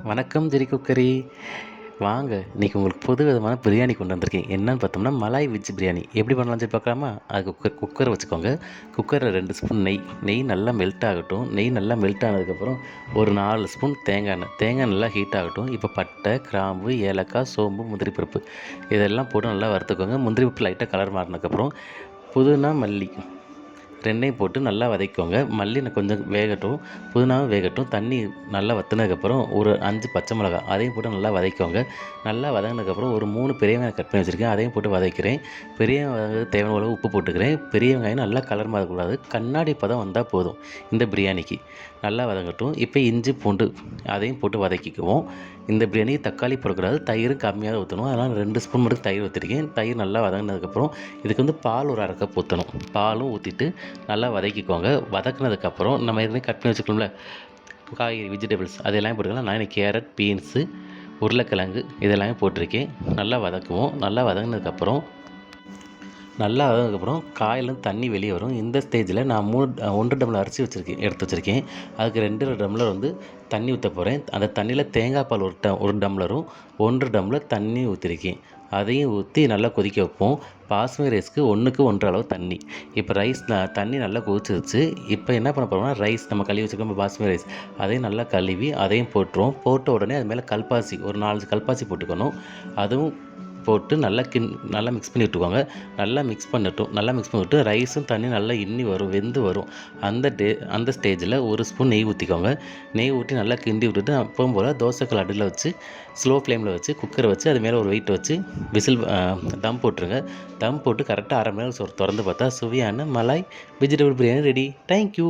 வணக்கம் ஜெரி குக்கரி. வாங்க இன்றைக்கி உங்களுக்கு புது விதமான பிரியாணி கொண்டு வந்திருக்கேன். என்னன்னு பார்த்தோம்னா மலாய் வெஜ் பிரியாணி எப்படி பண்ணலாம் சொல்லி பார்க்கலாமா? அதுக்கு குக்கர் வச்சுக்கோங்க. குக்கரில் 2 ஸ்பூன் நெய் நல்லா மெல்ட் ஆகட்டும். நெய் நல்லா மெல்ட் ஆனதுக்கப்புறம் ஒரு 4 ஸ்பூன் தேங்காய் எண்ணெய். தேங்காய் நல்லா ஹீட் ஆகட்டும். இப்போ பட்டை, கிராம்பு, ஏலக்காய், சோம்பு, முந்திரி பருப்பு இதெல்லாம் போட்டு நல்லா வறுத்துக்கோங்க. முந்திரி பருப்பு லைட்டாக கலர் மாறினதுக்கப்புறம் புதினா, மல்லி 2யும் போட்டு நல்லா வதக்கிக்கோங்க. மல்லி கொஞ்சம் வேகட்டும், புதினாவும் வேகட்டும். தண்ணி நல்லா வற்றினதுக்கப்புறம் ஒரு 5 பச்சை மிளகாய் அதையும் போட்டு நல்லா வதக்கிக்கோங்க. நல்லா வதங்கினதுக்கப்புறம் ஒரு 3 பெரிய வெங்காயம் கட் பண்ணி வச்சுருக்கேன், அதையும் போட்டு வதக்கிறேன். பெரிய வெங்காயம் தேவையான அளவு உப்பு போட்டுக்கிறேன். பெரிய வெங்காயம் நல்லா கலர் மாறக்கூடாது, கண்ணாடி பதம் வந்தால் போதும் இந்த பிரியாணிக்கு. நல்லா வதங்கட்டும். இப்போ இஞ்சி பூண்டு அதையும் போட்டு வதக்கிக்குவோம். இந்த பிரியாணி தக்காளி போடக்கூடாது, தயிர் கம்மியாக ஊற்றணும். அதனால் 2 ஸ்பூன் மட்டும் தயிர் ஊற்றிருக்கேன். தயிர் நல்லா வதங்கினதுக்கப்புறம் இதுக்கு பால் ஒரு 1/2 கப் ஊற்றணும். பாலும் ஊற்றிட்டு நல்லா வதக்கிக்கோங்க. வதக்குனதுக்கப்புறம் நம்ம ஏற்கனவே கட் பண்ணி வச்சுக்கணும்ல காய்கறி, வெஜிடபிள்ஸ் அதெல்லாம் போட்டுக்கலாம். நான் இன்னைக்கு கேரட், பீன்ஸு, உருளைக்கிழங்கு இதெல்லாமே போட்டிருக்கேன். நல்லா வதக்குவோம். நல்லா வதங்கினதுக்கப்புறம் காயிலேருந்து தண்ணி வெளியே வரும். இந்த ஸ்டேஜில் நான் 1 டம்ளர் அரிசி எடுத்து வச்சுருக்கேன். அதுக்கு 2 டம்ளர் தண்ணி ஊற்ற போகிறேன். அந்த தண்ணியில் தேங்காய் பால் 1 டம்ளரும் 1 டம்ளர் தண்ணி ஊற்றிருக்கேன். அதையும் ஊற்றி நல்லா கொதிக்க வைப்போம். பாஸ்மதி ரைஸ்க்கு 1க்கு 1 அளவு தண்ணி. இப்போ தண்ணி நல்லா கொதிச்சிருச்சு. இப்போ என்ன பண்ண போகிறோம்னா ரைஸ் நம்ம கழுவி வச்சுருக்கோம் பாஸ்மதி ரைஸ் அதையும் நல்லா கழுவி அதையும் போட்டுருவோம். போட்ட உடனே அது மேலே கல்பாசி ஒரு 4 கல்பாசி போட்டுக்கணும். அதுவும் போட்டு நல்லா மிக்ஸ் பண்ணி விட்டுக்கோங்க. நல்லா மிக்ஸ் பண்ணிவிட்டு ரைஸும் தண்ணி நல்லா வெந்து வரும். அந்த ஸ்டேஜில் 1 ஸ்பூன் நெய் ஊற்றிக்கோங்க. நெய் ஊற்றி நல்லா கிண்டி விட்டுட்டு அப்பவும் போல் தோசைக்கல் அடுப்பில் வச்சு ஸ்லோ ஃப்ளேமில் வச்சு குக்கரை வச்சு அது மேலே ஒரு வெயிட் வச்சு தம் போட்டுருங்க. தம் போட்டு கரெக்டாக 1/2 மணி நேரம் திறந்து பார்த்தா சுவையான malai vegetable biryani ready. Thank you.